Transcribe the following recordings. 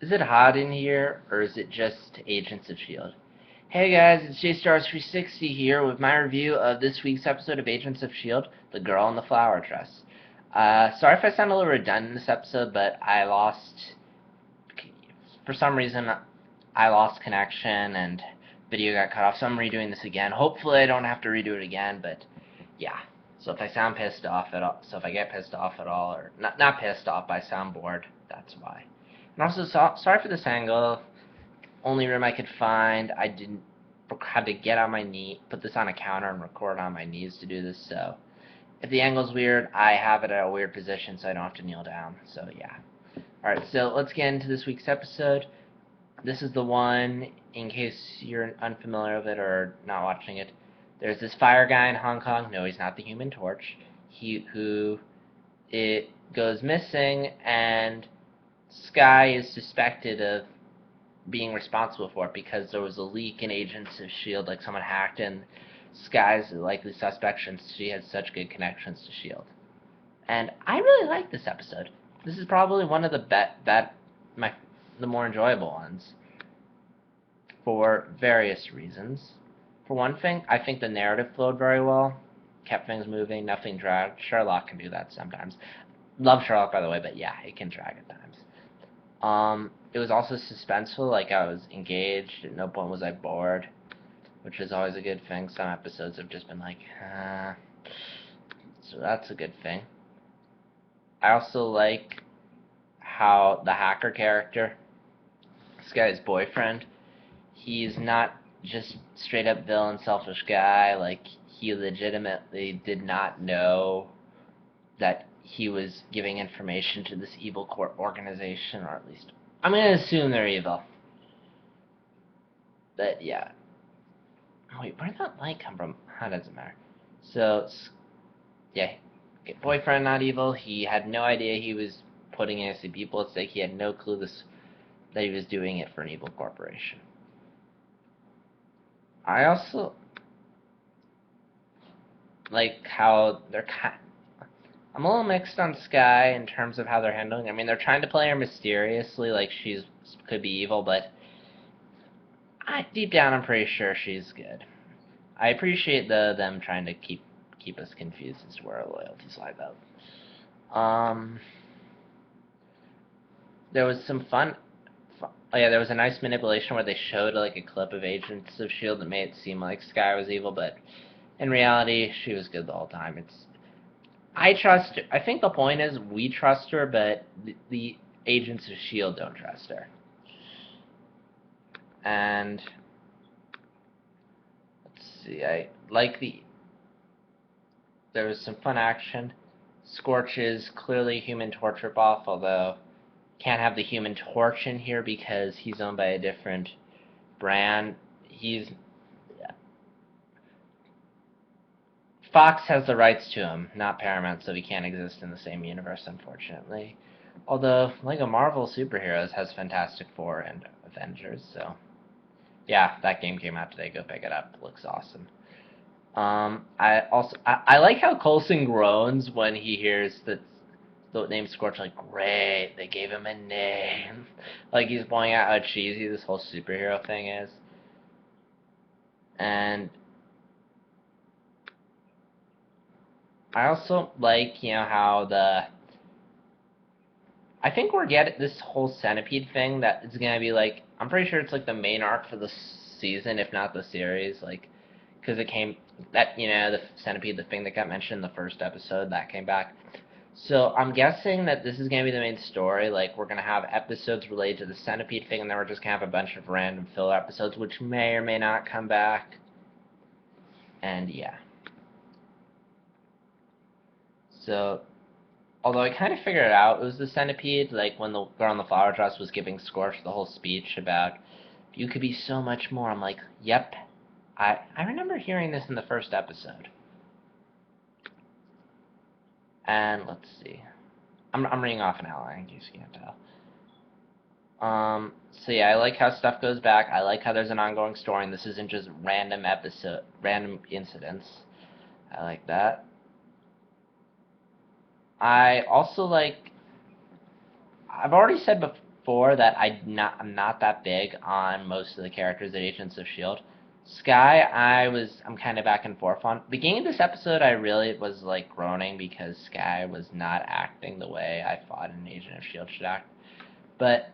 Is it hot in here, or is it just Agents of S.H.I.E.L.D.? Hey guys, it's JStars360 here with my review of this week's episode of Agents of S.H.I.E.L.D., The Girl in the Flower Dress. Sorry if I sound a little redundant in this episode, but for some reason, I lost connection and video got cut off, so I'm redoing this again. Hopefully I don't have to redo it again, but yeah. So if I sound pissed off at all, so if I get pissed off at all, or not pissed off, but I sound bored, that's why. And also, sorry for this angle. Only room I could find. I had to get on my knee, put this on a counter and record on my knees to do this, so if the angle's weird, I have it at a weird position so I don't have to kneel down, so yeah. Alright, so let's get into this week's episode. This is the one, in case you're unfamiliar with it or not watching it. There's this fire guy in Hong Kong. No, he's not the Human Torch. It goes missing, and S.H.I.E.L.D. is suspected of being responsible for it because there was a leak in Agents of S.H.I.E.L.D., like someone hacked in. S.H.I.E.L.D.'s the likely suspect since she had such good connections to S.H.I.E.L.D. And I really like this episode. This is probably one of the more enjoyable ones for various reasons. For one thing, I think the narrative flowed very well, kept things moving, nothing dragged. Sherlock can do that sometimes. Love Sherlock, by the way, but yeah, it can drag at times. It was also suspenseful, like I was engaged, at no point was I bored, which is always a good thing. Some episodes have just been like, so that's a good thing. I also like how the hacker character, this guy's boyfriend, he's not just straight up villain, selfish guy. Like, he legitimately did not know that he was giving information to this evil court organization, or at least I'm gonna assume they're evil. But yeah. Wait, where'd that light come from? How does it matter? So yeah, boyfriend not evil. He had no idea he was putting innocent people at stake. He had no clue that he was doing it for an evil corporation. I also like how I'm a little mixed on S.H.I.E.L.D. in terms of how they're handling. I mean, they're trying to play her mysteriously, like could be evil, but deep down, I'm pretty sure she's good. I appreciate them trying to keep us confused as to where our loyalties lie, though. There was some fun. Oh yeah, there was a nice manipulation where they showed like a clip of Agents of S.H.I.E.L.D. that made it seem like S.H.I.E.L.D. was evil, but in reality, she was good the whole time. I trust her. I think the point is we trust her, but the Agents of S.H.I.E.L.D. don't trust her. And let's see, there was some fun action. Scorch is clearly Human Torch ripoff, although can't have the Human Torch in here because he's owned by a different brand. Fox has the rights to him, not Paramount, so he can't exist in the same universe, unfortunately. Although, Lego Marvel Superheroes has Fantastic Four and Avengers, so yeah, that game came out today. Go pick it up. It looks awesome. I like how Coulson groans when he hears the name Scorch. Like, great, they gave him a name. Like, he's pointing out how cheesy this whole superhero thing is. And I also like, how I think we're getting this whole centipede thing that is gonna be like, I'm pretty sure it's like the main arc for the season, if not the series, like, because the centipede, the thing that got mentioned in the first episode, that came back. So I'm guessing that this is gonna be the main story. Like, we're gonna have episodes related to the centipede thing, and then we're just gonna have a bunch of random filler episodes, which may or may not come back. And yeah. So, although I kind of figured it out, it was the centipede, like when the girl in the flower dress was giving Scorch the whole speech about, you could be so much more. I'm like, yep. I remember hearing this in the first episode. And let's see. I'm reading off an outline in case you can't tell. So yeah, I like how stuff goes back. I like how there's an ongoing story, and this isn't just random incidents. I like that. I also like, I've already said before, before that I'm not that big on most of the characters at Agents of S.H.I.E.L.D. Sky, I'm kind of back and forth on. Beginning of this episode, I really was like groaning because Sky was not acting the way I thought an Agent of S.H.I.E.L.D. should act. But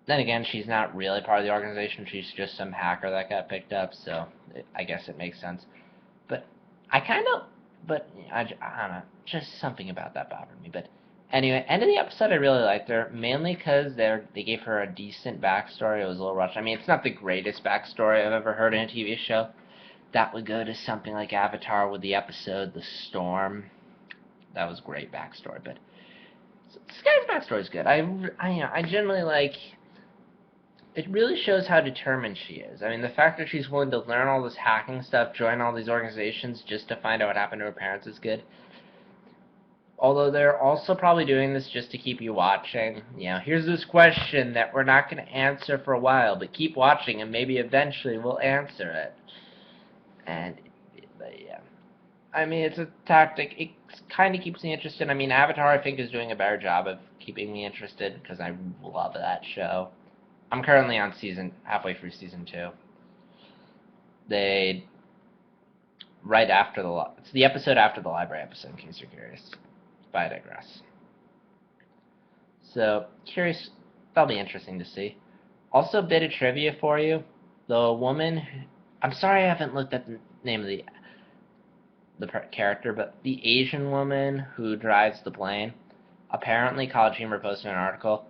then again, she's not really part of the organization. She's just some hacker that got picked up, so I guess it makes sense. But I kind of, but I don't know, just something about that bothered me. But anyway, end of the episode, I really liked her, mainly because they gave her a decent backstory. It was a little rushed. I mean, it's not the greatest backstory I've ever heard in a TV show. That would go to something like Avatar with the episode The Storm. That was great backstory, but Sky's backstory is good. I generally like. It really shows how determined she is. I mean, the fact that she's willing to learn all this hacking stuff, join all these organizations just to find out what happened to her parents is good. Although they're also probably doing this just to keep you watching. You know, here's this question that we're not going to answer for a while, but keep watching and maybe eventually we'll answer it. And, but yeah. I mean, it's a tactic. It kind of keeps me interested. I mean, Avatar, I think, is doing a better job of keeping me interested because I love that show. I'm currently on halfway through season 2. They, right after it's the episode after the library episode, in case you're curious. But I digress. So, curious, that'll be interesting to see. Also, a bit of trivia for you. The woman, I'm sorry I haven't looked at the name of the character, but the Asian woman who drives the plane, apparently College Humor posted an article.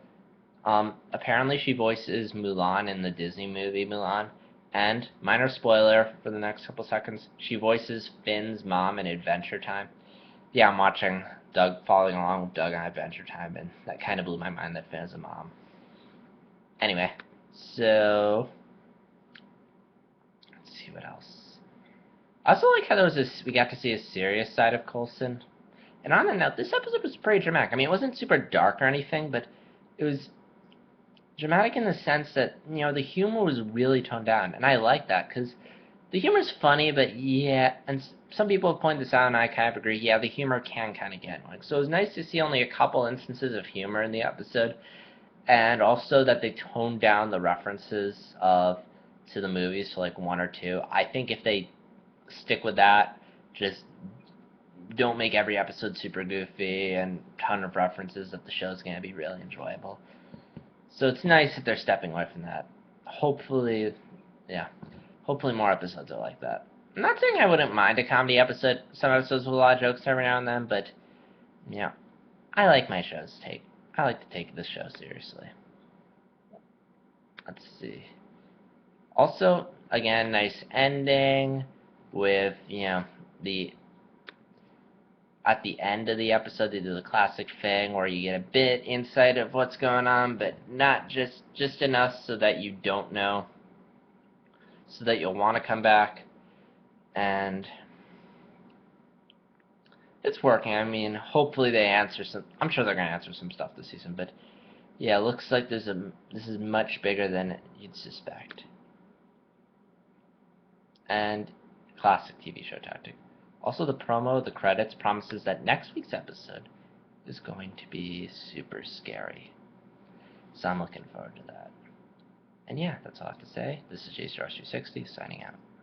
Apparently she voices Mulan in the Disney movie Mulan, and, minor spoiler for the next couple seconds, she voices Finn's mom in Adventure Time. Yeah, I'm watching following along with Doug on Adventure Time, and that kind of blew my mind that Finn is a mom. Anyway, so, let's see what else. I also like how we got to see a serious side of Coulson. And on that note, this episode was pretty dramatic. I mean, it wasn't super dark or anything, but it was dramatic in the sense that, you know, the humor was really toned down, and I like that, because the humor's funny, but yeah, and some people have pointed this out, and I kind of agree, yeah, the humor can kind of get annoying. So it was nice to see only a couple instances of humor in the episode, and also that they toned down the references to the movies to like 1 or 2. I think if they stick with that, just don't make every episode super goofy and ton of references, that the show's going to be really enjoyable. So it's nice that they're stepping away from that. Hopefully, yeah, hopefully more episodes are like that. I'm not saying I wouldn't mind a comedy episode, some episodes with a lot of jokes every now and then, but, yeah, I like my shows I like to take this show seriously. Let's see. Also, again, nice ending with, you know, at the end of the episode, they do the classic thing where you get a bit insight of what's going on, but not just enough so that you don't know, so that you'll want to come back, and it's working. I mean, hopefully they answer I'm sure they're going to answer some stuff this season, but yeah, it looks like this is much bigger than you'd suspect. And classic TV show tactic. Also, the credits, promises that next week's episode is going to be super scary. So I'm looking forward to that. And yeah, that's all I have to say. This is JStar360 signing out.